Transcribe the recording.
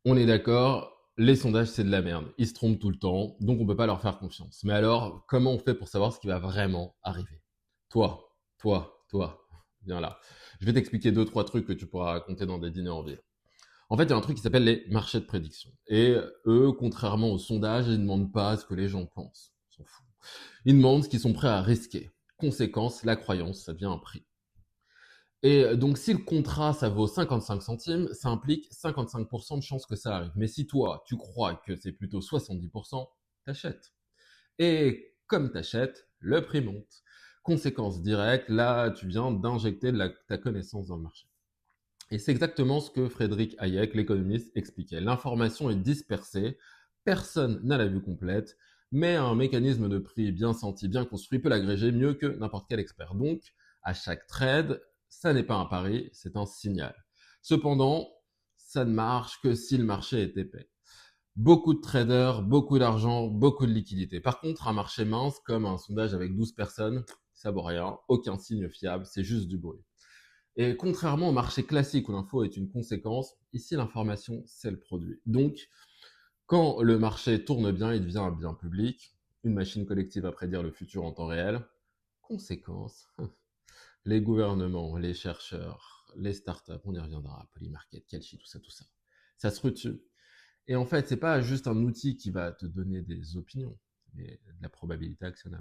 On est d'accord, les sondages, c'est de la merde. Ils se trompent tout le temps, donc on peut pas leur faire confiance. Mais alors, comment on fait pour savoir ce qui va vraiment arriver? Toi, viens là. Je vais t'expliquer deux, trois trucs que tu pourras raconter dans des dîners en ville. En fait, il y a un truc qui s'appelle les marchés de prédiction. Et eux, contrairement aux sondages, ils ne demandent pas ce que les gens pensent. Ils s'en foutent. Ils demandent ce qu'ils sont prêts à risquer. Conséquence, la croyance, ça devient un prix. Et donc, si le contrat, ça vaut 55 centimes, ça implique 55% de chances que ça arrive. Mais si toi, tu crois que c'est plutôt 70%, t'achètes. Et comme t'achètes, le prix monte. Conséquence directe, là, tu viens d'injecter ta connaissance dans le marché. Et c'est exactement ce que Frédéric Hayek, l'économiste, expliquait. L'information est dispersée, personne n'a la vue complète, mais un mécanisme de prix bien senti, bien construit peut l'agréger mieux que n'importe quel expert. Donc, à chaque trade, ça n'est pas un pari, c'est un signal. Cependant, ça ne marche que si le marché est épais. Beaucoup de traders, beaucoup d'argent, beaucoup de liquidités. Par contre, un marché mince, comme un sondage avec 12 personnes, ça vaut rien, aucun signe fiable, c'est juste du bruit. Et contrairement au marché classique où l'info est une conséquence, ici l'information c'est le produit. Donc, quand le marché tourne bien, il devient un bien public, une machine collective à prédire le futur en temps réel. Conséquence, les gouvernements, les chercheurs, les startups, on y reviendra, Polymarket, Kalshi, tout ça, tout ça. Ça se retue. Et en fait, c'est pas juste un outil qui va te donner des opinions, mais de la probabilité actionnable.